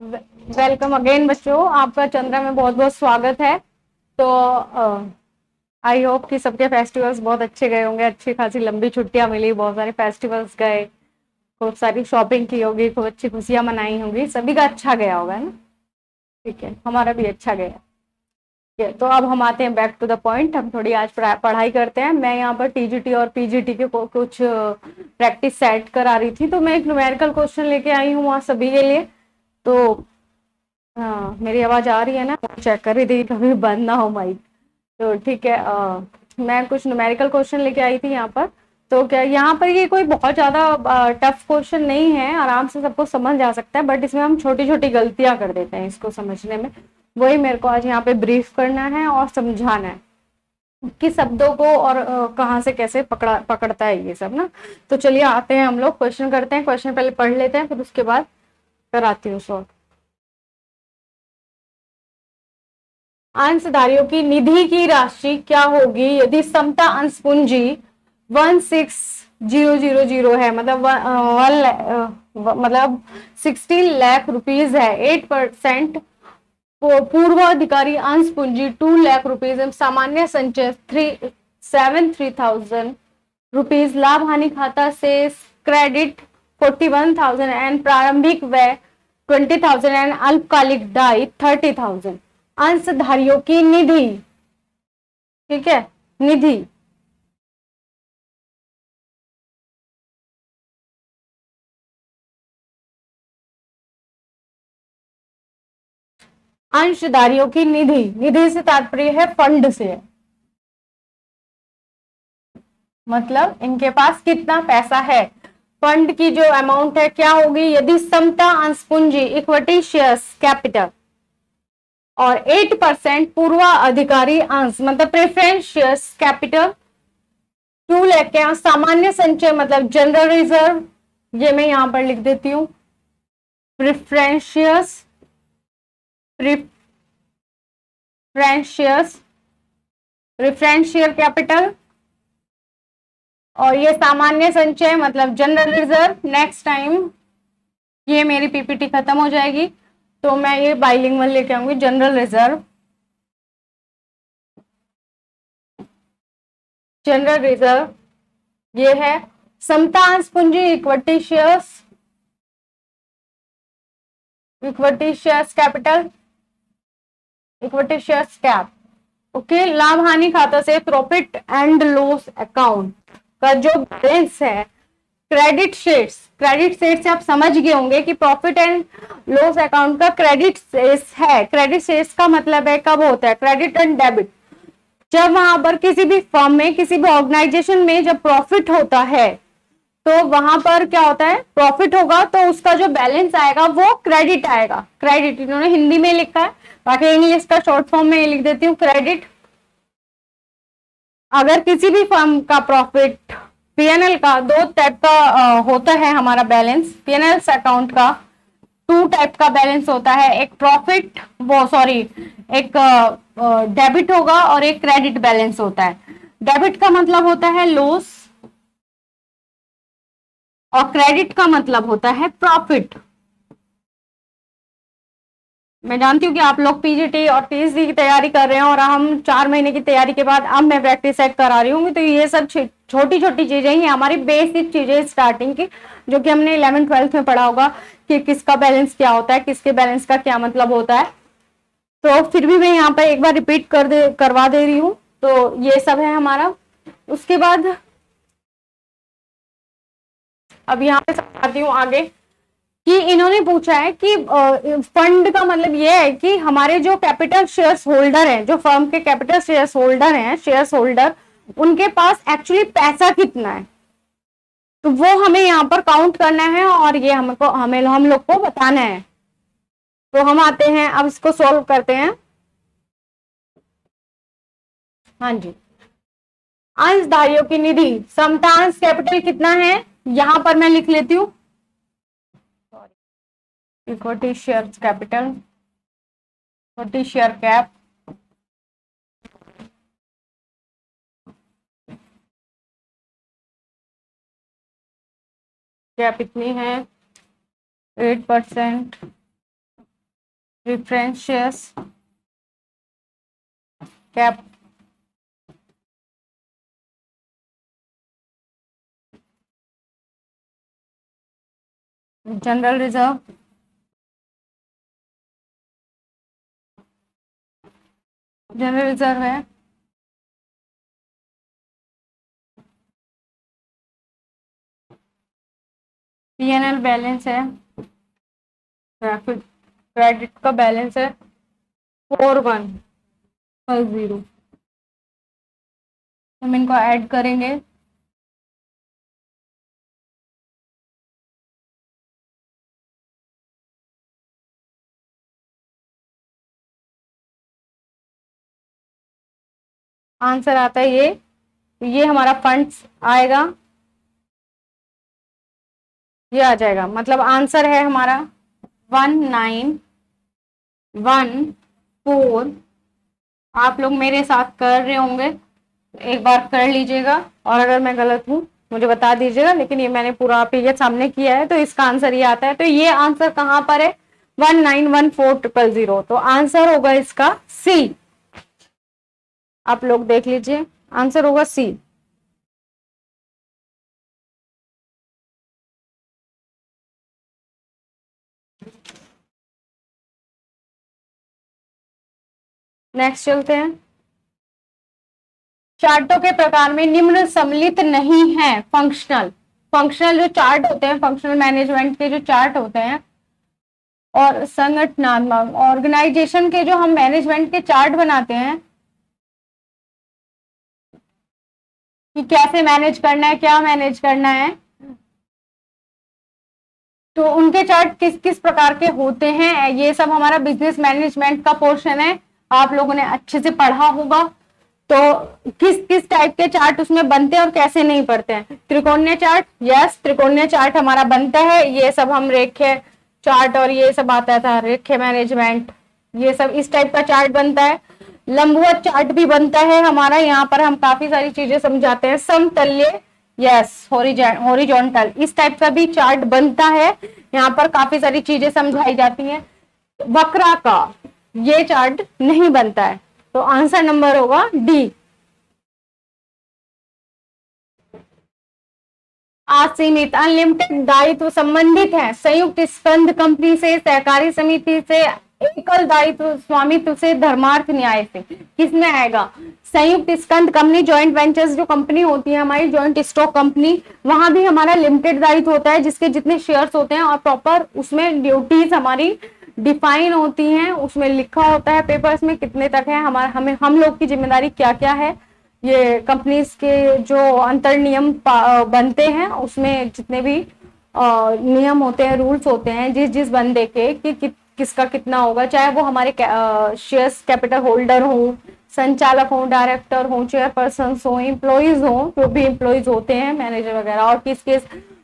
Welcome again बच्चों, आपका चंद्रा में बहुत बहुत स्वागत है। तो आई होप कि सबके फेस्टिवल्स बहुत अच्छे गए होंगे। अच्छी खासी लंबी छुट्टियां मिली, बहुत सारे फेस्टिवल्स गए, खूब सारी शॉपिंग की होगी, खूब अच्छी खुशियां मनाई होंगी, सभी का अच्छा गया होगा ना। ठीक है, हमारा भी अच्छा गया। ठीक है, तो अब हम आते हैं बैक टू द पॉइंट। हम थोड़ी आज पढ़ाई करते हैं। मैं यहाँ पर टीजीटी और पीजीटी के कुछ प्रैक्टिस सेट करा रही थी, तो मैं एक न्यूमेरिकल क्वेश्चन लेके आई हूँ वहाँ सभी के लिए। तो हाँ, मेरी आवाज आ रही है ना? चेक कर रही थी कभी बंद ना हो माइक। तो ठीक है, मैं कुछ न्यूमेरिकल क्वेश्चन लेके आई थी यहाँ पर। तो क्या यहाँ पर ये कोई बहुत ज्यादा टफ क्वेश्चन नहीं है, आराम से सबको समझ आ सकता है, बट इसमें हम छोटी छोटी गलतियां कर देते हैं इसको समझने में। वही मेरे को आज यहाँ पे ब्रीफ करना है और समझाना है कि शब्दों को और कहाँ से कैसे पकड़ता है ये सब ना। तो चलिए आते हैं, हम लोग क्वेश्चन करते हैं। क्वेश्चन पहले पढ़ लेते हैं, फिर उसके बाद कराती हूँ सॉल्व। अंशधारियों की निधि की राशि क्या होगी यदि समता अंश पूंजी 16,000 है, मतलब मतलब 16 लाख रुपीज है। 8% पूर्वाधिकारी अंश पूंजी 2 लाख रुपीज, सामान्य संचय 373,000 रुपीज, लाभ हानि खाता से क्रेडिट 41,000 एंड प्रारंभिक व्यय 20,000 एंड अल्पकालिक दायी 30,000। अंशधारियों की निधि, ठीक है, निधि। अंशधारियों की निधि, निधि से तात्पर्य है फंड से, मतलब इनके पास कितना पैसा है, फंड की जो अमाउंट है क्या होगी यदि समता अंश पूंजी इक्विटी शेयर्स कैपिटल और 8% पूर्वाधिकारी अंश मतलब प्रेफरेंस शेयर्स कैपिटल 2 लाख के यहाँ सामान्य संचय मतलब जनरल रिजर्व, ये मैं यहां पर लिख देती हूँ, प्रेफरेंशियस प्रेफरेंशियस प्रेफरेंशियल कैपिटल, और ये सामान्य संचय मतलब जनरल रिजर्व। नेक्स्ट टाइम ये मेरी पीपीटी खत्म हो जाएगी तो मैं ये बाइलिंगुअल लेके आऊंगी, जनरल रिजर्व, जनरल रिजर्व ये है। समता अंश पूंजी equity shares capital, equity shares cap. Okay, लाभ हानि खाता से प्रॉफिट एंड लॉस अकाउंट का जो बैलेंस है, क्रेडिट सेट्स से आप समझ गए होंगे कि प्रॉफिट एंड लॉस अकाउंट का क्रेडिट सेट्स है। क्रेडिट सेट्स का मतलब है कब होता है, क्रेडिट एंड डेबिट। जब वहां पर किसी भी फर्म में, किसी भी ऑर्गेनाइजेशन में जब प्रॉफिट होता है तो वहां पर क्या होता है, प्रॉफिट होगा तो उसका जो बैलेंस आएगा वो क्रेडिट आएगा। क्रेडिट इन्होंने हिंदी में लिखा है, बाकी इंग्लिश का शॉर्ट फॉर्म में लिख देती हूँ, क्रेडिट। अगर किसी भी फर्म का प्रॉफिट, पीएनएल का दो टाइप का होता है हमारा बैलेंस, पीएनएल अकाउंट का टू टाइप का बैलेंस होता है, एक प्रॉफिट वो सॉरी एक डेबिट होगा और एक क्रेडिट बैलेंस होता है। डेबिट का मतलब होता है लॉस और क्रेडिट का मतलब होता है प्रॉफिट। मैं जानती हूँ कि आप लोग पीजीटी और पीएचडी की तैयारी कर रहे हैं और हम 4 महीने की तैयारी के बाद अब मैं प्रैक्टिस सेट करा रही हूँ, तो ये सब छोटी छोटी चीजें ही हमारी बेसिक चीजें स्टार्टिंग की, जो कि हमने 11th-12th में पढ़ा होगा कि किसका बैलेंस क्या होता है, किसके बैलेंस का क्या मतलब होता है। तो फिर भी मैं यहाँ पर एक बार रिपीट करवा दे रही हूँ। तो ये सब है हमारा। उसके बाद अब यहाँ पे समझाती हूँ आगे कि इन्होंने पूछा है कि फंड का मतलब ये है कि हमारे जो कैपिटल शेयर्स होल्डर हैं, जो फर्म के कैपिटल शेयर्स होल्डर हैं, शेयर्स होल्डर, उनके पास एक्चुअली पैसा कितना है, तो वो हमें यहाँ पर काउंट करना है और ये हमको हमें हम लोग को बताना है। तो हम आते हैं, अब इसको सॉल्व करते हैं। हाँ जी, अंशधारियों की निधि, समतांश कैपिटल कितना है, यहां पर मैं लिख लेती हूँ, equity share capital, equity share cap, cap इतनी है 8%, preference shares, cap, general reserve, general reserve है, पीएनएल बैलेंस है, क्रेडिट का बैलेंस है 4110। हम इनको ऐड करेंगे, आंसर आता है ये हमारा फंड्स आएगा, ये आ जाएगा। मतलब आंसर है हमारा 1914। आप लोग मेरे साथ कर रहे होंगे, एक बार कर लीजिएगा, और अगर मैं गलत हूं मुझे बता दीजिएगा, लेकिन ये मैंने पूरा पीरियड सामने किया है तो इसका आंसर ये आता है। तो ये आंसर कहां पर है? 1914,000। तो आंसर होगा इसका सी। आप लोग देख लीजिए, आंसर होगा सी। नेक्स्ट चलते हैं। चार्टों के प्रकार में निम्न सम्मिलित नहीं है। फंक्शनल जो चार्ट होते हैं, फंक्शनल मैनेजमेंट के जो चार्ट होते हैं, और संगठनात्मक ऑर्गेनाइजेशन के जो हम मैनेजमेंट के चार्ट बनाते हैं कि कैसे मैनेज करना है, क्या मैनेज करना है, तो उनके चार्ट किस किस प्रकार के होते हैं, ये सब हमारा बिजनेस मैनेजमेंट का पोर्शन है। आप लोगों ने अच्छे से पढ़ा होगा। तो किस किस टाइप के चार्ट उसमें बनते हैं और कैसे नहीं बनते हैं। त्रिकोणीय चार्ट, यस त्रिकोणीय चार्ट हमारा बनता है। ये सब हम रेखे चार्ट और ये सब आता था, रेखे मैनेजमेंट, ये सब इस टाइप का चार्ट बनता है। लंबवत चार्ट भी बनता है हमारा, यहाँ पर हम काफी सारी चीजें समझाते हैं। समतल्य, यस हॉरिजॉन्टल, इस टाइप का भी चार्ट बनता है। यहाँ पर काफी सारी चीजें समझाई जाती हैं। वक्राकार ये चार्ट नहीं बनता है। तो आंसर नंबर होगा डी। असीमित अनलिमिटेड दायित्व संबंधित है संयुक्त स्कंध कंपनी से, सहकारी समिति से, एकल दायित्व स्वामित्व से, धर्मार्थ न्याय से। किसमें आएगा? संयुक्त स्कंध कंपनी, ज्वाइंट वेंचर्स जो कंपनी होती है हमारी, ज्वाइंट स्टॉक कंपनी, वहां भी हमारा लिमिटेड दायित्व होता है जिसके जितने शेयर्स होते हैं, और प्रॉपर उसमें ड्यूटीज हमारी डिफाइन होती हैं, उसमें लिखा होता है पेपर्स में कितने तक है हमारा, हमें हम लोग की जिम्मेदारी क्या क्या है। ये कंपनीज के जो अंतर नियम बनते हैं उसमें जितने भी नियम होते हैं, रूल्स होते हैं, जिस जिस बंदे के कि किसका कितना होगा, चाहे वो हमारे शेयर्स कैपिटल होल्डर हो, संचालक हो, डायरेक्टर हो, चेयरपर्सन हो, इम्प्लॉइज हो, जो भी इम्प्लॉइज होते हैं, मैनेजर वगैरह, और किस किस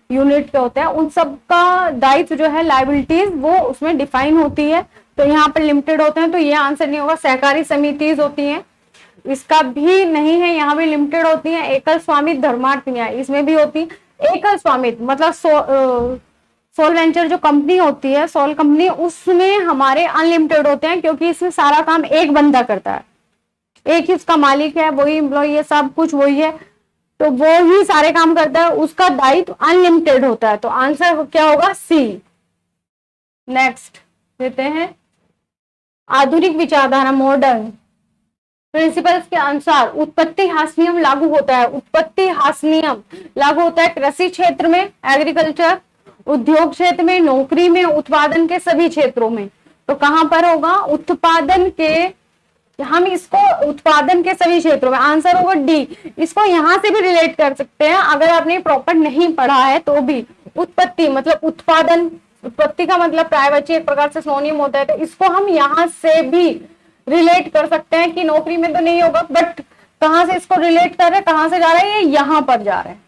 यूनिट के होते हैं, उन सब का दायित्व जो है, लायबिलिटीज, वो उसमें डिफाइन होती है। तो यहाँ पर लिमिटेड होते हैं, तो ये आंसर नहीं होगा। सहकारी समितिज होती हैं, इसका भी नहीं है, यहाँ भी लिमिटेड होती है। एकल स्वामित्व, धर्मार्थ न्याय, इसमें भी होती। एकल स्वामित्व मतलब सोल वेंचर जो कंपनी होती है, सोल कंपनी, उसमें हमारे अनलिमिटेड होते हैं, क्योंकि इसमें सारा काम एक बंदा करता है, एक ही उसका मालिक है, वही एम्प्लॉय है, सब कुछ वही है, तो वो ही सारे काम करता है, उसका दायित्व अनलिमिटेड होता है। तो आंसर क्या होगा? सी। नेक्स्ट देते हैं। आधुनिक विचारधारा, मॉडर्न प्रिंसिपल्स के अनुसार उत्पत्ति हास नियम लागू होता है। उत्पत्ति हास नियम लागू होता है कृषि क्षेत्र में, एग्रीकल्चर, उद्योग क्षेत्र में, नौकरी में, उत्पादन के सभी क्षेत्रों में। तो कहां पर होगा? उत्पादन के, हम इसको उत्पादन के सभी क्षेत्रों में, आंसर होगा डी। इसको यहां से भी रिलेट कर सकते हैं अगर आपने प्रॉपर नहीं पढ़ा है तो भी। उत्पत्ति मतलब उत्पादन, उत्पत्ति का मतलब प्रायवाची एक प्रकार से सिनोनिम होता है, तो इसको हम यहां से भी रिलेट कर सकते हैं कि नौकरी में तो नहीं होगा, बट कहां से इसको रिलेट कर रहे हैं, कहां से जा रहे हैं, ये यहां पर जा रहे हैं।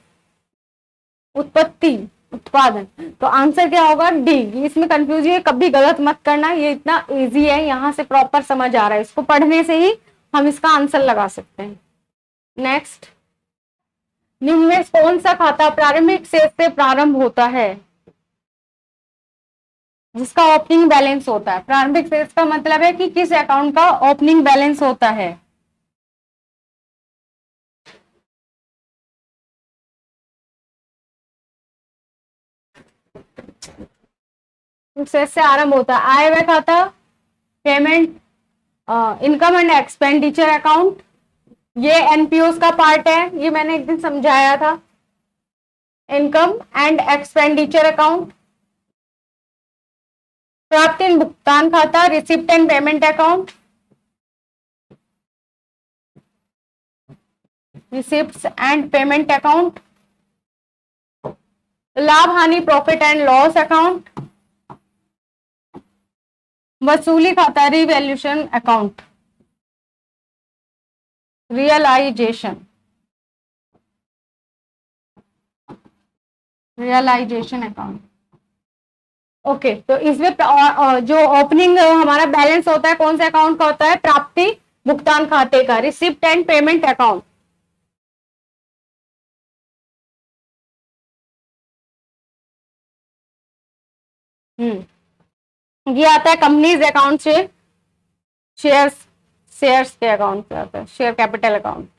उत्पत्ति, उत्पादन, तो आंसर क्या होगा? डी। इसमें कंफ्यूज है, कभी गलत मत करना, ये इतना इजी है, यहां से प्रॉपर समझ आ रहा है, इसको पढ़ने से ही हम इसका आंसर लगा सकते हैं। नेक्स्ट, निम्न में कौन सा खाता प्रारंभिक शेष से प्रारंभ होता है? जिसका ओपनिंग बैलेंस होता है। प्रारंभिक शेष का मतलब है कि किस अकाउंट का ओपनिंग बैलेंस होता है। शेष से आरंभ होता है। आय व्यय खाता, payment, income and expenditure account, ये एनपीओ का पार्ट है, ये मैंने एक दिन समझाया था। इनकम एंड एक्सपेंडिचर अकाउंट, प्राप्ति एंड भुगतान खाता, receipt and payment account, receipt and payment account, लाभ हानि प्रॉफिट एंड लॉस अकाउंट, वसूली खाता, revaluation account, realisation account. Okay, तो इसमें जो ओपनिंग हमारा बैलेंस होता है कौन से अकाउंट का होता है? प्राप्ति भुगतान खाते का, रिसिप्ट एंड पेमेंट अकाउंट। ये आता है कंपनीज अकाउंट से, शेयर्स के अकाउंट से आता है, शेयर कैपिटल अकाउंट।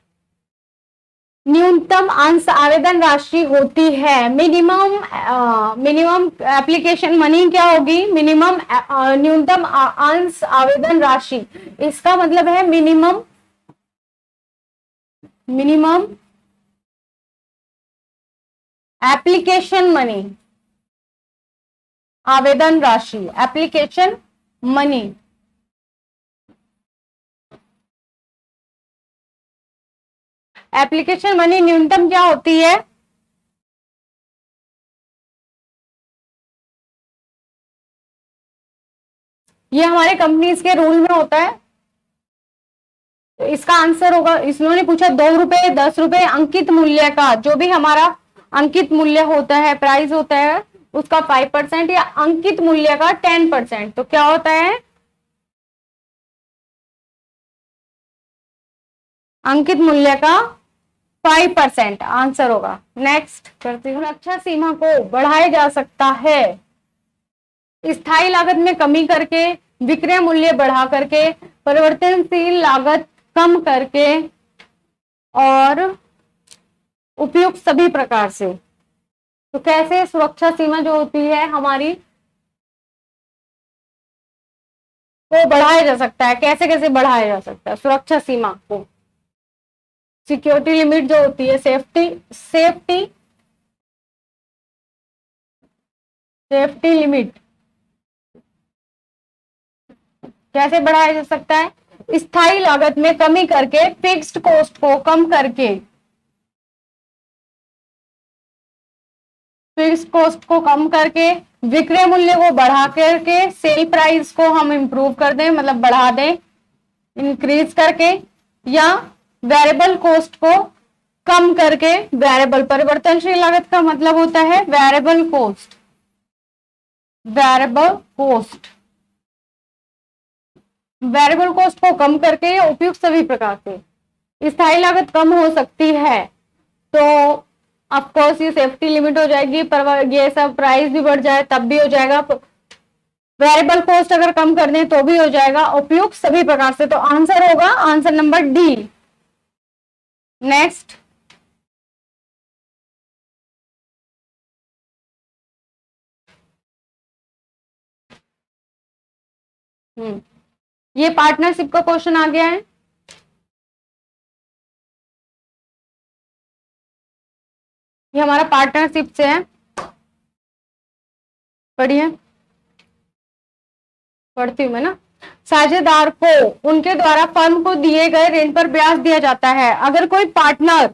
न्यूनतम अंश आवेदन राशि होती है, मिनिमम एप्लीकेशन मनी क्या होगी? मिनिमम न्यूनतम अंश आवेदन राशि, इसका मतलब है मिनिमम एप्लीकेशन मनी, आवेदन राशि, एप्लीकेशन मनी। एप्लीकेशन मनी न्यूनतम क्या होती है? ये हमारे कंपनीज के रूल में होता है। तो इसका आंसर होगा, इसने पूछा 2 रुपए 10 रुपए अंकित मूल्य का, जो भी हमारा अंकित मूल्य होता है, प्राइस होता है, उसका 5% या अंकित मूल्य का 10%, तो क्या होता है? अंकित मूल्य का 5% आंसर होगा। नेक्स्ट करती हूँ। सुरक्षा सीमा को बढ़ाया जा सकता है स्थायी लागत में कमी करके, विक्रय मूल्य बढ़ा करके, परिवर्तनशील लागत कम करके, और उपयुक्त सभी प्रकार से। तो कैसे सुरक्षा सीमा जो होती है हमारी वो बढ़ाया जा सकता है? कैसे कैसे बढ़ाया जा सकता है सुरक्षा सीमा को? सिक्योरिटी लिमिट जो होती है, सेफ्टी लिमिट कैसे बढ़ाया जा सकता है? स्थायी लागत में कमी करके, फिक्स्ड कॉस्ट को कम करके, फिक्स्ड कॉस्ट को कम करके, विक्रय मूल्य को बढ़ा करके, सेल प्राइस को हम इंप्रूव कर दें, मतलब बढ़ा दें, इंक्रीज करके, या वेरिएबल कॉस्ट को कम करके। वेरिएबल परिवर्तनशील लागत का मतलब होता है वेरिएबल कॉस्ट, वेरिएबल कॉस्ट को कम करके या उपयुक्त सभी प्रकार से। स्थायी लागत कम हो सकती है तो ऑफकोर्स ये सेफ्टी लिमिट हो जाएगी, पर ये सब प्राइस भी बढ़ जाए तब भी हो जाएगा, वेरिएबल कॉस्ट अगर कम कर दें तो भी हो जाएगा, उपयुक्त सभी प्रकार से। तो आंसर होगा आंसर नंबर डी। नेक्स्ट, ये पार्टनरशिप का क्वेश्चन आ गया है। ये हमारा पार्टनरशिप से है, पढ़िए, पढ़ती हूं मैं ना। साझेदार को उनके द्वारा फर्म को दिए गए ऋण पर ब्याज दिया जाता है। अगर कोई पार्टनर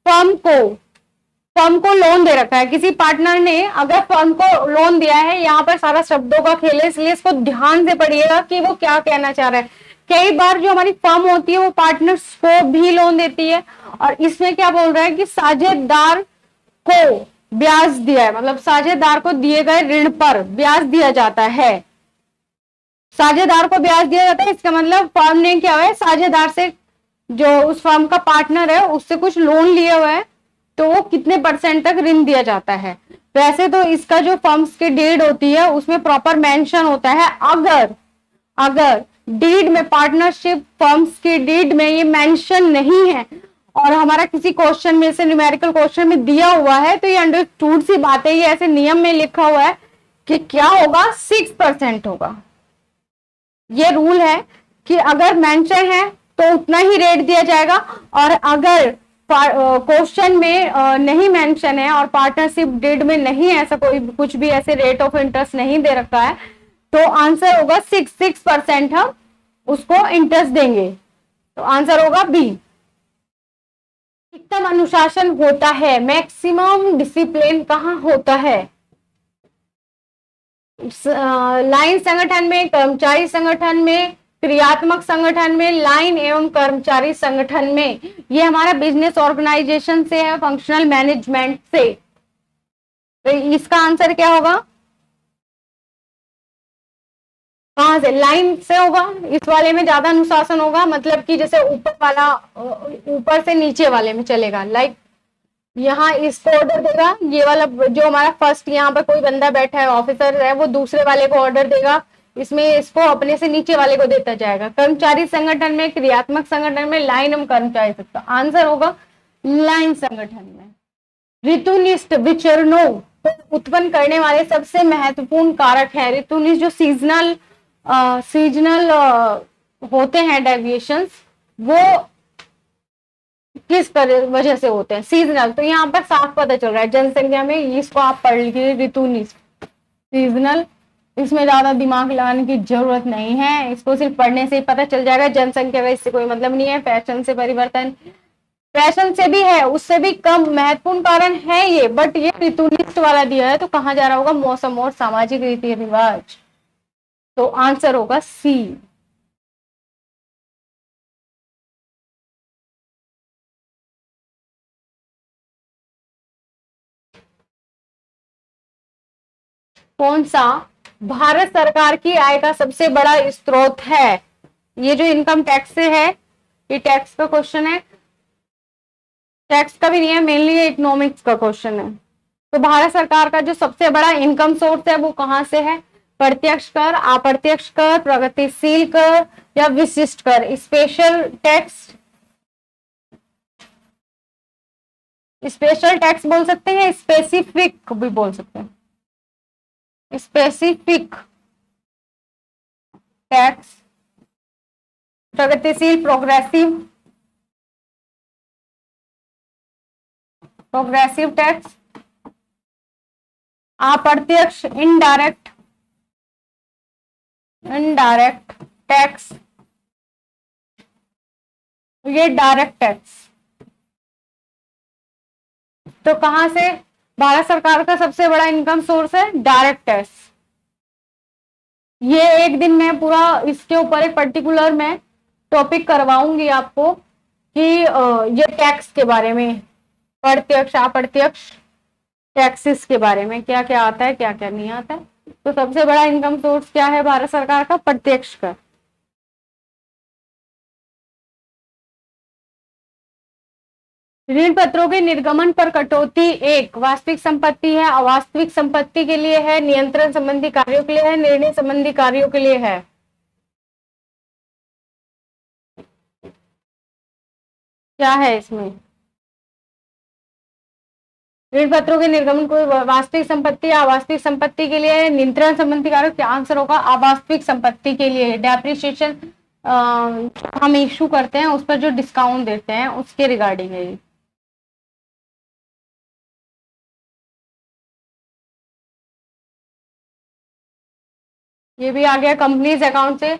फर्म को लोन दे रखा है, किसी पार्टनर ने अगर फर्म को लोन दिया है, यहाँ पर सारा शब्दों का खेल है, इसलिए इसको ध्यान से पढ़िएगा कि वो क्या कहना चाह रहा है। कई बार जो हमारी फर्म होती है वो पार्टनर्स को भी लोन देती है, और इसमें क्या बोल रहा है कि साझेदार को ब्याज दिया है, मतलब साझेदार को दिए गए ऋण पर ब्याज दिया जाता है। साझेदार को ब्याज दिया जाता है, इसका मतलब फर्म ने क्या है, साझेदार से, जो उस फर्म का पार्टनर है, उससे कुछ लोन लिया हुआ है, तो वो कितने परसेंट तक ऋण दिया जाता है। वैसे तो इसका जो फर्म्स की डीड होती है उसमें प्रॉपर मेंशन होता है। अगर अगर डीड में, पार्टनरशिप फर्म्स की डीड में ये मेंशन नहीं है और हमारा किसी क्वेश्चन में से, न्यूमेरिकल क्वेश्चन में दिया हुआ है, तो ये अंडरस्टूड सी बात है, ये ऐसे नियम में लिखा हुआ है कि क्या होगा, 6% होगा। ये रूल है कि अगर मेंशन है तो उतना ही रेट दिया जाएगा, और अगर क्वेश्चन में नहीं मेंशन है और पार्टनरशिप डीड में नहीं है, ऐसा कोई कुछ भी ऐसे रेट ऑफ इंटरेस्ट नहीं दे रखा है, तो आंसर होगा 6% हम उसको इंटरेस्ट देंगे। तो आंसर होगा बी। अधिकतम अनुशासन होता है, मैक्सिमम डिसिप्लिन कहाँ होता है? लाइन संगठन में, कर्मचारी संगठन में, क्रियात्मक संगठन में, लाइन एवं कर्मचारी संगठन में। ये हमारा बिजनेस ऑर्गेनाइजेशन से है, फंक्शनल मैनेजमेंट से। तो इसका आंसर क्या होगा? कहां से? लाइन से होगा। इस वाले में ज्यादा अनुशासन होगा, मतलब कि जैसे ऊपर वाला ऊपर से नीचे वाले में चलेगा। लाइक यहाँ इसको ऑर्डर देगा, ये वाला जो हमारा फर्स्ट यहाँ पर कोई बंदा बैठा है, ऑफिसर है, वो दूसरे वाले को ऑर्डर देगा, इसमें इसको अपने से नीचे वाले को देता जाएगा। कर्मचारी संगठन में, क्रियात्मक संगठन में, लाइन एवं कर्मचारी सकता, आंसर होगा लाइन संगठन में। ऋतुनिष्ठ विचरणों को उत्पन्न करने वाले सबसे महत्वपूर्ण कारक है। ऋतुनिष्ठ जो सीजनल होते हैं डेविएशंस, वो किस वजह से होते हैं? सीजनल। तो यहाँ पर साफ पता चल रहा है, जनसंख्या में इसको आप पढ़ लीजिए, ऋतुनिष्ठ, सीजनल। इसमें ज्यादा दिमाग लगाने की जरूरत नहीं है, इसको सिर्फ पढ़ने से ही पता चल जाएगा। जनसंख्या का इससे कोई मतलब नहीं है। फैशन से परिवर्तन, फैशन से भी है, उससे भी कम महत्वपूर्ण कारण है ये, बट ये ऋतुनिष्ठ वाला दिया है, तो कहाँ जा रहा होगा? मौसम और सामाजिक रीति रिवाज। तो आंसर होगा सी। कौन सा भारत सरकार की आय का सबसे बड़ा स्रोत है? ये जो इनकम टैक्स से है, ये टैक्स का क्वेश्चन है। टैक्स का भी नहीं है, मेनली इकोनॉमिक्स का क्वेश्चन है। तो भारत सरकार का जो सबसे बड़ा इनकम सोर्स है वो कहां से है? प्रत्यक्ष कर, अप्रत्यक्ष कर, प्रगतिशील कर या विशिष्ट कर? स्पेशल टैक्स, स्पेशल टैक्स बोल सकते हैं, स्पेसिफिक भी बोल सकते हैं। स्पेसिफिक टैक्स, प्रगतिशील, प्रोग्रेसिव टैक्स, अप्रत्यक्ष इनडायरेक्ट टैक्स, ये डायरेक्ट टैक्स। तो कहां से भारत सरकार का सबसे बड़ा इनकम सोर्स है? Direct tax. ये एक दिन में पूरा इसके ऊपर एक पर्टिकुलर मैं टॉपिक करवाऊंगी आपको कि ये टैक्स के बारे में, प्रत्यक्ष अप्रत्यक्ष टैक्सेस के बारे में, क्या क्या आता है, क्या क्या नहीं आता है। तो सबसे बड़ा इनकम सोर्स क्या है भारत सरकार का? प्रत्यक्ष कर। ऋण पत्रों के निर्गमन पर कटौती एक वास्तविक संपत्ति है, अवास्तविक संपत्ति के लिए है, नियंत्रण संबंधी कार्यों के लिए है, निर्णय संबंधी कार्यों के लिए है? क्या है इसमें? ऋण पत्रों के निर्गमन को वास्तविक संपत्ति या अवास्तविक संपत्ति के लिए, नियंत्रण संबंधी कार्य। क्या आंसर होगा? अवास्तविक संपत्ति के लिए। डेप्रिसिएशन हम इशू करते हैं, उस पर जो डिस्काउंट देते हैं उसके रिगार्डिंग है। ये भी आ गया कंपनीज अकाउंट से।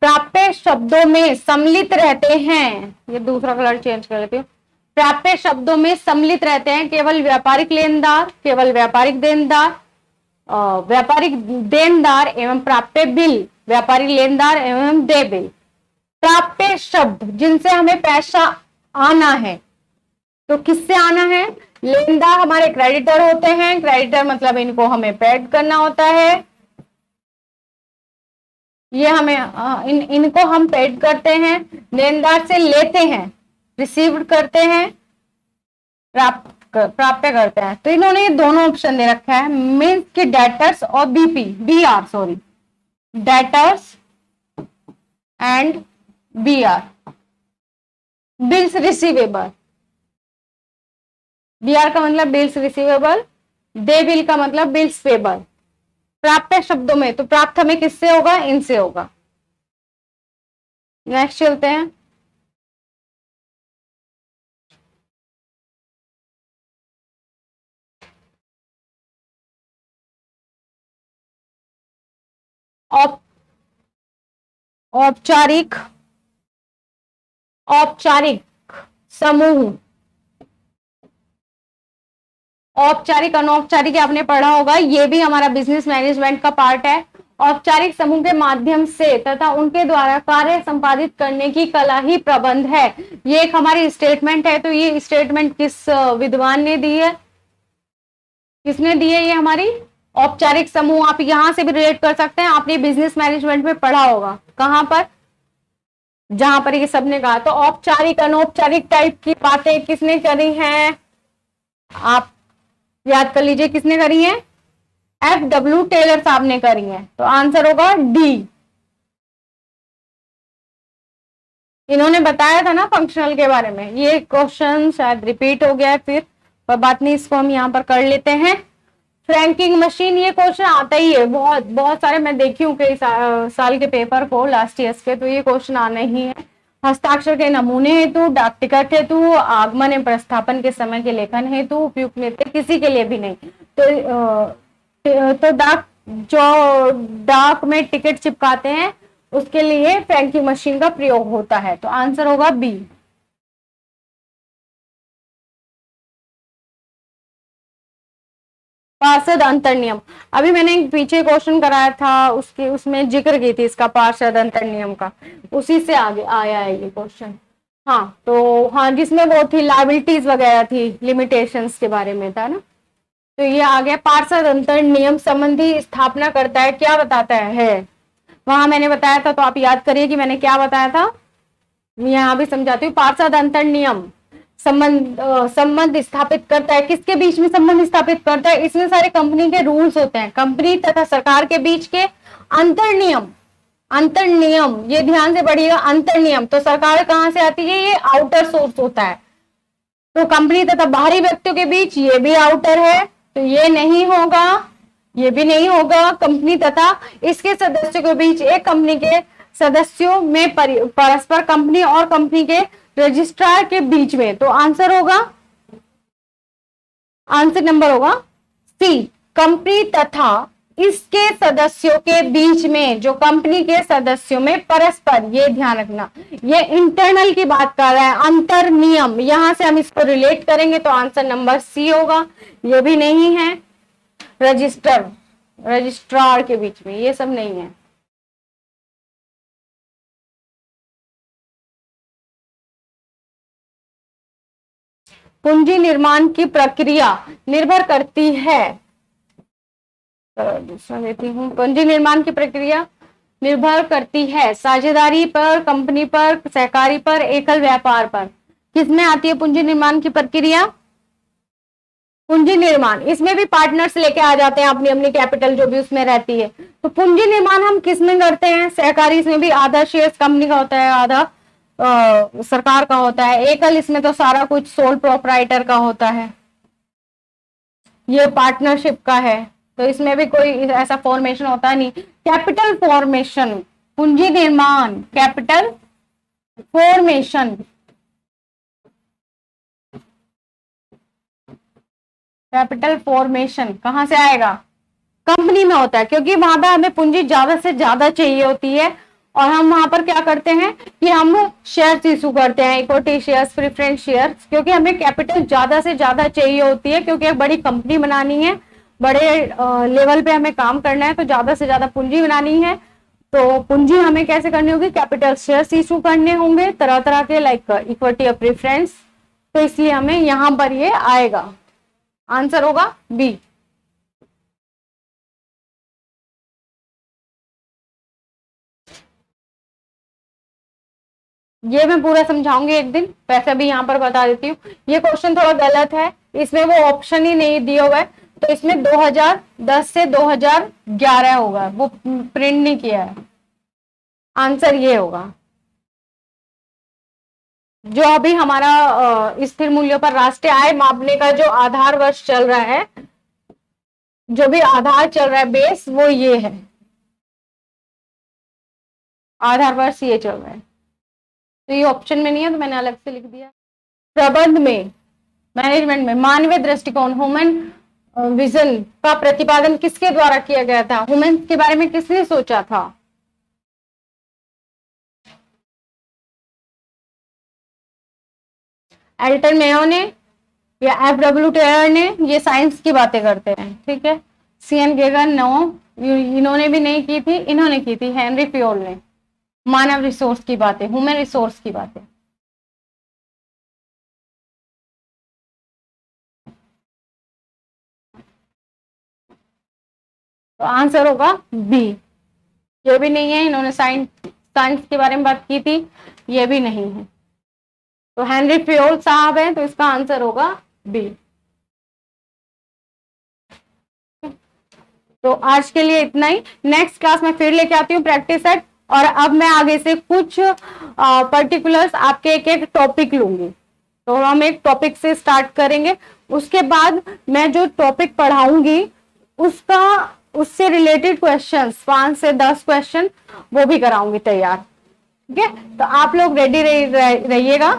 प्राप्य शब्दों में सम्मिलित रहते हैं, ये दूसरा कलर चेंज कर लेती हूँ। प्राप्य शब्दों में सम्मिलित रहते हैं केवल व्यापारिक लेनदार, केवल व्यापारिक देनदार, व्यापारिक देनदार एवं प्राप्य बिल, व्यापारिक लेनदार एवं देय बिल। प्राप्य शब्द जिनसे हमें पैसा आना है, तो किससे आना है? लेनदार हमारे क्रेडिटर होते हैं, क्रेडिटर मतलब इनको हमें पेड करना होता है, ये हमें इनको हम पेड करते हैं। लेनदार से लेते हैं, रिसीव करते हैं। प्राप्य करते हैं। तो इन्होंने ये दोनों ऑप्शन दे रखा है, मीन्स कि डेटर्स और BR sorry, debtors and BR, bills receivable. BR का मतलब बिल्स रिसीवेबल, दे बिल का मतलब बिल्स पेबल। प्राप्य शब्दों में तो प्राप्त हमें किससे होगा, इनसे होगा। नेक्स्ट चलते हैं। औपचारिक औपचारिक समूह, औपचारिक अनौपचारिक आपने पढ़ा होगा, ये भी हमारा बिजनेस मैनेजमेंट का पार्ट है। औपचारिक समूह के माध्यम से तथा उनके द्वारा कार्य संपादित करने की कला ही प्रबंध है। ये एक हमारी स्टेटमेंट है। तो ये स्टेटमेंट किस विद्वान ने दी है, किसने दी है? ये हमारी औपचारिक समूह। आप यहां से भी रिलेट कर सकते हैं, आपने बिजनेस मैनेजमेंट में पढ़ा होगा, कहां पर, जहां पर ये सबने कहा। तो औपचारिक अनौपचारिक टाइप की बातें किसने करी हैं, आप याद कर लीजिए, किसने करी है? FW टेलर साहब ने करी है। तो आंसर होगा डी। इन्होंने बताया था ना फंक्शनल के बारे में। ये क्वेश्चन शायद रिपीट हो गया है फिर, पर बात नहीं, इसको हम यहाँ पर कर लेते हैं। फ्रैंकिंग मशीन, ये क्वेश्चन आता ही है, बहुत बहुत सारे मैं देखी हूँ कई साल के पेपर को, लास्ट ईयर के, तो ये क्वेश्चन आना ही है। हस्ताक्षर के नमूने हेतु, डाक टिकट हेतु, आगमन एवं प्रस्थापन के समय के लेखन हेतु उपयुक्त में थे, किसी के लिए भी नहीं। तो डाक, जो डाक में टिकट चिपकाते हैं उसके लिए फ्रैंकिंग मशीन का प्रयोग होता है। तो आंसर होगा बी। पार्षद अंतर नियम, अभी मैंने एक पीछे क्वेश्चन कराया था, उसके उसमें जिक्र की थी इसका, पार्षद अंतर नियम का, उसी से आगे आया है ये क्वेश्चन। हाँ, तो हाँ, जिसमें वो थी लायबिलिटीज वगैरह थी, लिमिटेशंस के बारे में था ना। तो ये आ गया, पार्षद अंतर नियम संबंधी स्थापना करता है, क्या बताता है? वहां मैंने बताया था, तो आप याद करिए कि मैंने क्या बताया था। यहाँ भी समझाती हूँ। पार्षद अंतर नियम संबंध स्थापित करता है, किसके बीच में संबंध स्थापित करता है? इसमें सारे कंपनी के रूल्स होते हैं, कंपनी तथा सरकार के बीच के अंतर नियम। अंतर नियम, ये ध्यान से पढ़िएगा, अंतर नियम। तो सरकार कहां से आती है? ये आउटर सोर्स होता है। तो कंपनी तथा बाहरी व्यक्तियों के बीच, ये भी आउटर है, तो ये नहीं होगा, ये भी नहीं होगा। कंपनी तथा इसके सदस्यों के बीच, एक कंपनी के सदस्यों में परस्पर, कंपनी और कंपनी के रजिस्ट्रार के बीच में। तो आंसर होगा, आंसर नंबर होगा सी, कंपनी तथा इसके सदस्यों के बीच में, जो कंपनी के सदस्यों में परस्पर, ये ध्यान रखना, ये इंटरनल की बात कर रहा है, अंतर नियम। यहां से हम इसको रिलेट करेंगे तो आंसर नंबर सी होगा। ये भी नहीं है, रजिस्ट्रार के बीच में, ये सब नहीं है। पूंजी निर्माण की प्रक्रिया निर्भर करती है, दूसरा देती हूँ, पूंजी निर्माण की प्रक्रिया निर्भर करती है साझेदारी पर, कंपनी पर, सहकारी पर, एकल व्यापार पर। किसमें आती है पूंजी निर्माण की प्रक्रिया? पूंजी निर्माण, इसमें भी पार्टनर्स लेके आ जाते हैं, अपनी अपनी कैपिटल जो भी उसमें रहती है। तो पूंजी निर्माण हम किसमें करते हैं? सहकारी, इसमें भी आधा शेयर कंपनी का होता है, आधा सरकार का होता है। एकल, इसमें तो सारा कुछ सोल प्रोप्राइटर का होता है, ये पार्टनरशिप का है, तो इसमें भी कोई ऐसा फॉर्मेशन होता नहीं। कैपिटल फॉर्मेशन, पूंजी निर्माण, कैपिटल फॉर्मेशन, कैपिटल फॉर्मेशन कहां से आएगा? कंपनी में होता है, क्योंकि वहां पर हमें पूंजी ज्यादा से ज्यादा चाहिए होती है, और हम वहां पर क्या करते हैं कि हम शेयर्स इशू करते हैं, इक्विटी शेयर्स, प्रेफरेंस शेयर्स, क्योंकि हमें कैपिटल ज्यादा से ज्यादा चाहिए होती है, क्योंकि एक बड़ी कंपनी बनानी है, बड़े लेवल पे हमें काम करना है, तो ज्यादा से ज्यादा पूंजी बनानी है। तो पूंजी हमें कैसे करनी होगी? कैपिटल शेयर्स इशू करने होंगे तरह तरह के, लाइक इक्विटी और प्रेफरेंस। तो इसलिए हमें यहां पर ये आएगा, आंसर होगा बी। ये मैं पूरा समझाऊंगी एक दिन, वैसे भी यहाँ पर बता देती हूँ। ये क्वेश्चन थोड़ा गलत है, इसमें वो ऑप्शन ही नहीं दिया हुआ है, तो इसमें 2010 से 2011 होगा, वो प्रिंट नहीं किया है। आंसर ये होगा। जो अभी हमारा स्थिर मूल्यों पर राष्ट्रीय आय मापने का जो आधार वर्ष चल रहा है, जो भी आधार चल रहा है बेस, वो ये है, आधार वर्ष ये चल रहा है। तो ये ऑप्शन में नहीं है, तो मैंने अलग से लिख दिया। प्रबंध में, मैनेजमेंट में मानवीय दृष्टिकोण, ह्यूमन विजन का प्रतिपादन किसके द्वारा किया गया था? ह्यूमन के बारे में किसने सोचा था? एल्टन मेयो ने या एफ.डब्ल्यू. टेलर ने? ये साइंस की बातें करते हैं, ठीक है। सी.एन. गेगन, नो, इन्होंने भी नहीं की थी, इन्होंने की थी हेनरी फ्योल ने। मानव रिसोर्स की बातें, ह्यूमन रिसोर्स की बातें। तो आंसर होगा बी। ये भी नहीं है, इन्होंने साइंस के बारे में बात की थी, ये भी नहीं है। तो हेनरी फ्योल साहब हैं, तो इसका आंसर होगा बी। तो आज के लिए इतना ही। नेक्स्ट क्लास में फिर लेके आती हूँ प्रैक्टिस सेट, और अब मैं आगे से कुछ पर्टिकुलर्स आपके एक एक टॉपिक लूंगी। तो हम एक टॉपिक से स्टार्ट करेंगे, उसके बाद मैं जो टॉपिक पढ़ाऊंगी उसका, उससे रिलेटेड क्वेश्चंस 5 से 10 क्वेश्चन वो भी कराऊंगी तैयार, ठीक है। तो आप लोग रेडी रहिएगा,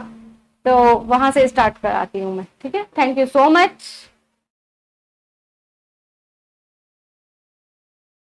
तो वहां से स्टार्ट कराती हूँ मैं, ठीक है। Thank you so much.